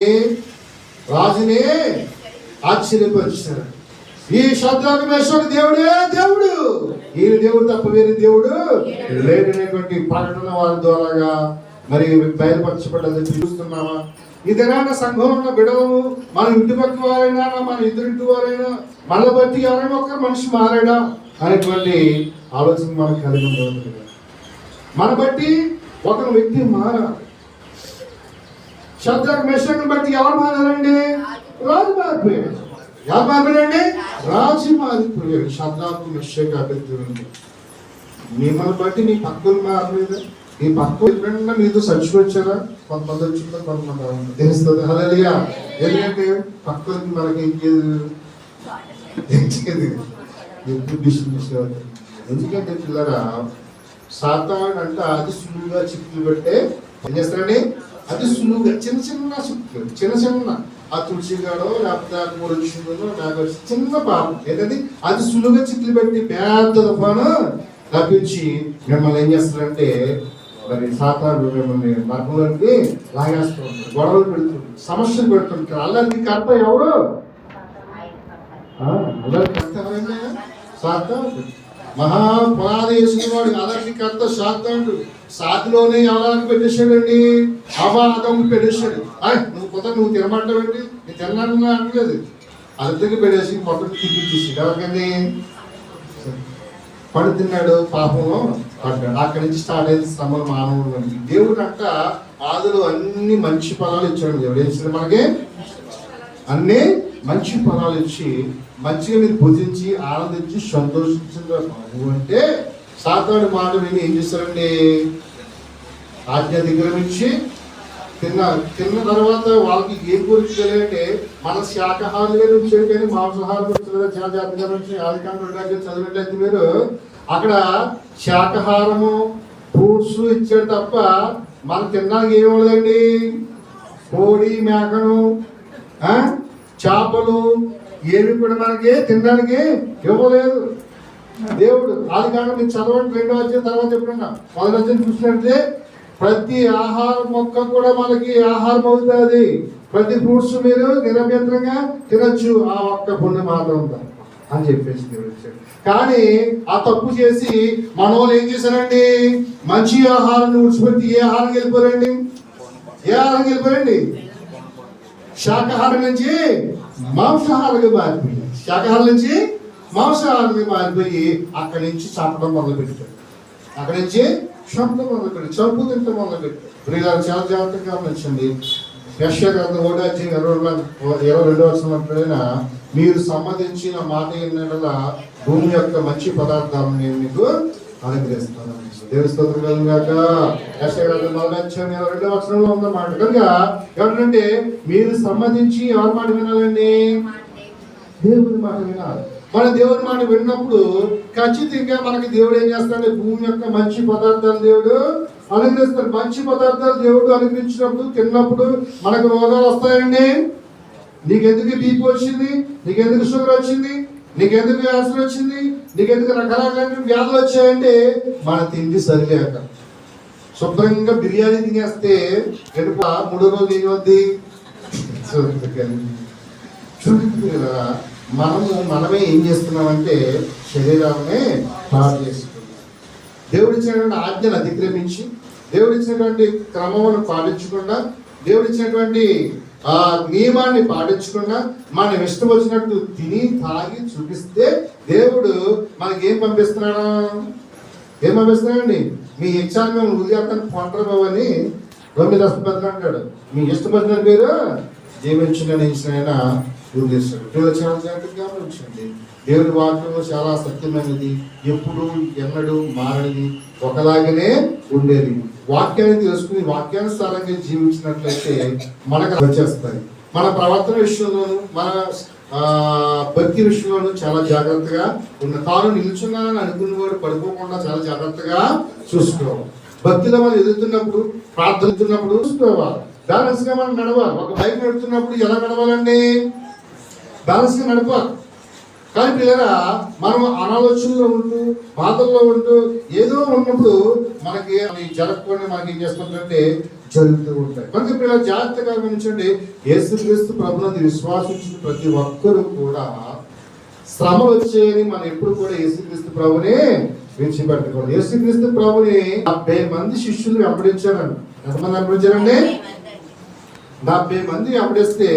రాజునే ఆశ్చర్యపరిచారు. ఈ శబ్దానికి మేషకు దేవుడే దేవుడు, ఈయన దేవుడు తప్ప వేరే దేవుడు లేదనేటువంటి ప్రకటన వారి ద్వారాగా మరి బయలుపరచబడ్డది చూస్తున్నామా? ఈ దినాన సంఘంలో ఉన్న బిడ్డలు మన ఇంటి పక్క వారైనా మన ఇద్దరింటి వారైనా మన బట్టి ఎవరైనా ఒక మనిషి మారాడా అనేటువంటి ఆలోచన మనకు కలిగి ఉండదు. మన బట్టి ఒక వ్యక్తి మారాలి. శబ్దానికి మేషకుని బట్టి ఎవరు మారారండి? రాజు మారిపోయాడు. ఎవరు మారిపోయాడండి? రాజు మారిపోయాడు. శబ్దానికి మేషకు అభ్యర్థి మిమ్మల్ని బట్టి నీ పక్కలు మారలేదు. ఈ పక్క ఎప్పుడైనా మీతో చచ్చిపోయారా? కొంతమంది వచ్చిందో కొంతమంది తెలుస్తుంది. హల్లెలూయా. ఎందుకంటే పక్కలకి మనకి ఎప్పుడు డిస్ట్రిబ్యూషన్ అవుతుంది. ఎందుకంటే పిల్లరా సాతాను అంటే అతి సులువుగా చిక్కులు పెట్టే ఏం చేస్తారని అతి సులువుగా చిన్న చిన్న చిక్కులు చిన్న ఆ తులసిగాడో లేకపోతే మూడు నాకు చిన్న పాపం ఏంటంటే అది సులువుగా చిక్కులు పెట్టి పెద్ద తుఫాను తప్పించి మిమ్మల్ని ఏం చేస్తారంటే మరి సాతాను మిమ్మల్ని నర్మలోకి లాగేస్తూ ఉంటారు, గొడవలు పెడుతుంటారు, సమస్యలు పెడుతుంటారు. అల్లరికి కర్త ఎవరు? అల్లరికి కర్త ఎవరైనా సాతాను. మహా పునాది వేసుకున్నవాడు అల్లరికి కర్త సాతాను. సాతిలోనే ఎవరికి పెట్టేశాడండి? అవాదం పెట్టేశాడు. నువ్వు కొత్త నువ్వు తినమంటావండి, నేను తిన్నాను అనలేదు. అద్దరికి పెట్టేసి మొత్తం తిప్పించేసి ఎవరికని పడు తిన్నాడు, పాపంలో పడ్డాడు. అక్కడి నుంచి స్టార్ట్ అయింది శ్రమలు మానవుడు. దేవుడు అంట ఆదులు అన్ని మంచి ఫలాలు ఇచ్చాడు. దేవుడు ఏం చేశాడు? మనకి అన్ని మంచి ఫలాలు ఇచ్చి మంచిగా మీరు భుజించి ఆనందించి సంతోషించిన అంటే సాతాను మాట విని ఏం చేస్తారండి? ఆజ్ఞ దిగ్రమించి తిన్న తర్వాత వాళ్ళకి ఏం కోరిక తెలియంటే మన శాకాహారులుగా నుంచి కానీ మాంసాహారం చాలా జాగ్రత్తగా నుంచి ఆదికాండం చదివినట్లయితే మీరు అక్కడ శాకాహారము ఫ్రూట్స్ ఇచ్చాడు తప్ప మనం తినడానికి ఏమవ్వదండి. కోడి మేకను చేపలు ఏమి కూడా మనకి తినడానికి ఇవ్వలేదు దేవుడు. ఆదికాండం మీరు చదవండి 2వ అధ్యాయం తర్వాత ఎప్పుడన్నా 1వ అధ్యాయం చూసినట్లయితే ప్రతి ఆహార మొక్క కూడా మనకి ఆహారం అవుతుంది. ప్రతి ఫ్రూట్స్ మీరు నిరభ్యంతరంగా తినచ్చు, ఆ ఒక్క పుణ్యం మాత్రం అని చెప్పేసి దేవుడు ఇచ్చాడు. కానీ ఆ తప్పు చేసి మన వాళ్ళు ఏం చేశారండి? మంచి ఆహారాన్ని విడిచిపెట్టి ఏ ఆహారం వెళ్ళిపోరండి? ఏ ఆహారం వెళ్ళిపోరండి? శాకాహారం నుంచి మాంసాహారంగా మారిపోయి, శాకాహారం నుంచి మాంసాహారంగా మారిపోయి అక్కడి నుంచి చంపడం మొదలుపెట్టాడు. అక్కడి నుంచి చంపడం మొదలుపెట్టి చంపు తింటం మొదలుపెట్టాడు. ప్రియులారా చాలా జాగ్రత్తగా గమనించండి. యెషయా గ్రంథం 1:22 మీరు సంబంధించిన మాట ఏంటంటే భూమి యొక్క మంచి పదార్థాలను నేను మీకు అనుగ్రహిస్తాను. దేవుని స్తోత్రం కలుగుగాక. యెషయా గ్రంథం 1:22 ఉందన్నమాట. కనుక ఏమంటే మీరు సంబంధించి ఎవరి మాట వినాలండి? దేవుని మాట వినాలి. మన దేవుని మాట విన్నప్పుడు ఖచ్చితంగా మనకి దేవుడు ఏం చేస్తాడు? భూమి యొక్క మంచి పదార్థాలు దేవుడు అనుగ్రహిస్తాడు. మంచి పదార్థాలు దేవుడు అనుగ్రహించినప్పుడు తిన్నప్పుడు మనకు రోగాలు వస్తాయండి. నీకెందుకు బీపీ వచ్చింది? నీకెందుకు షుగర్ వచ్చింది? నీకెందుకు క్యాన్సర్ వచ్చింది? నీకెందుకు రకరకాల వ్యాధులు వచ్చాయంటే మన తిండి సరిలేక. శుభ్రంగా బిర్యానీ తినేస్తే ఎడుపు 3వ రోజు ఏమవుద్ది? చూడండి కదా, మనమే ఏం చేస్తున్నామంటే శరీరాన్ని పాడు చేస్తున్నాం. దేవుడిచ్చినటువంటి ఆజ్ఞను అతిక్రమించి, దేవుడిచ్చినటువంటి క్రమమును పాటించకుండా, దేవుడిచ్చినటువంటి ఆ నియమాన్ని పాటించకుండా మనం ఇష్టం వచ్చినట్టు తిని తాగి చూపిస్తే దేవుడు మనకి ఏం పంపిస్తున్నాడు? ఏం పంపిస్తున్నాడండి? మీ ఎగ్జామ్ మేము ఉదయాన్ని పొంటరు అని 9:10 అంటాడు. మీ ఇష్టం వచ్చిన పేరు జీవించిన ఉద్దేశం. చాలా జాగ్రత్తగా గమనించండి. దేవుని వాక్యము చాలా సత్యమైనది, ఎప్పుడు ఎన్నడూ మారనిది, ఒకలాగనే ఉండేది. వాక్యాన్ని తెలుసుకుని వాక్యానుసారంగా జీవించినట్లయితే మనకు వచ్చేస్తాయి. మన ప్రవర్తన విషయంలోనూ మన భక్తి విషయంలోనూ చాలా జాగ్రత్తగా ఉన్న. తాను నిల్చున్నానని అనుకున్నవాడు పడిపోకుండా చాలా జాగ్రత్తగా చూసుకోవాలి. భక్తిలో మనం ఎదుగుతున్నప్పుడు, ప్రార్థనతున్నప్పుడు చూసుకోవాలి. బ్యాలెన్స్ గా మనం నడవాలి. ఒక బైక్ నడుపుతున్నప్పుడు ఎలా నడవాలండి? బ్యాలెన్స్ గా నడపాలి. కానీ పిల్లరా మనం అనాలోచనలో ఉంటూ బాధల్లో ఉంటూ ఏదో ఉన్నప్పుడు మనకి అవి జరగకుండా మనకి ఏం చేస్తుంటే జరుగుతూ ఉంటాయి. కనుక పిల్లలు జాగ్రత్తగా గమనించండి, యేసుక్రీస్తు ప్రభునందు విశ్వాసించిన ప్రతి ఒక్కరూ కూడా శ్రమలు వచ్చాయని మనం ఎప్పుడు కూడా యేసుక్రీస్తు ప్రభుని విడిచిపెట్టకూడదు. యేసుక్రీస్తు ప్రభుని 70 మంది శిష్యులు వెంబడించారండి. ఎంతమంది వెంబడించారండి? 70 మంది వెంబడిస్తే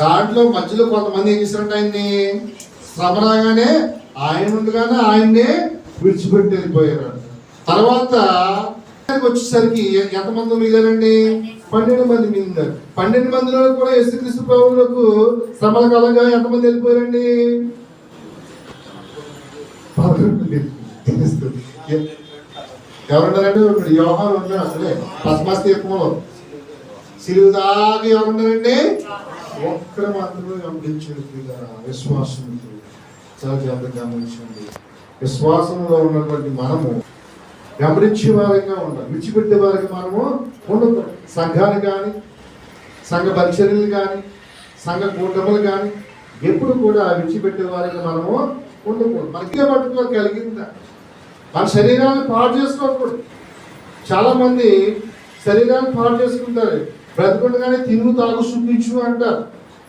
దాంట్లో మధ్యలో కొంతమంది ఏం చేశారంటే ఆయన్ని శ్రమ రాగానే ఆయన ఉండగానే ఆయన్నే విడిచిపెట్టి వెళ్ళిపోయారు. తర్వాత వచ్చేసరికి ఎంతమంది మిగిలారండి? 12 మంది మిగిలినారు. 12 మందిలో కూడా యేసుక్రీస్తు ప్రభువులకు శ్రమల కాలంగా ఎంతమంది వెళ్ళిపోయారండి? 11 ఎవరున్నారంటే యోహాను ఉన్నాడు. అసలే పద్మస్ తీర్థంలో సిలువ దాకా ఎవరున్నారండి? ఒక్కరు మాత్రమే గమనించాడు. విశ్వాసం చాలా జాగ్రత్తగా గమనించండి. విశ్వాసంలో ఉన్నటువంటి మనము గమనించే వారిగా ఉండాలి, విడిచిపెట్టే వారికి మనము ఉండదు. సంఘాలు కానీ, సంఘ పరిచర్యలు కానీ, సంఘ కూటములు కానీ ఎప్పుడు కూడా విడిచిపెట్టే వారికి మనము ఉండకూడదు. మనకి పట్టుకో కలిగిందా మన శరీరాన్ని పాడు చేసుకోకూడదు. చాలా మంది శరీరాన్ని పాడు చేసుకుంటారు. బ్రతుకుండగానే తిను తాగు చూపించు అంటారు.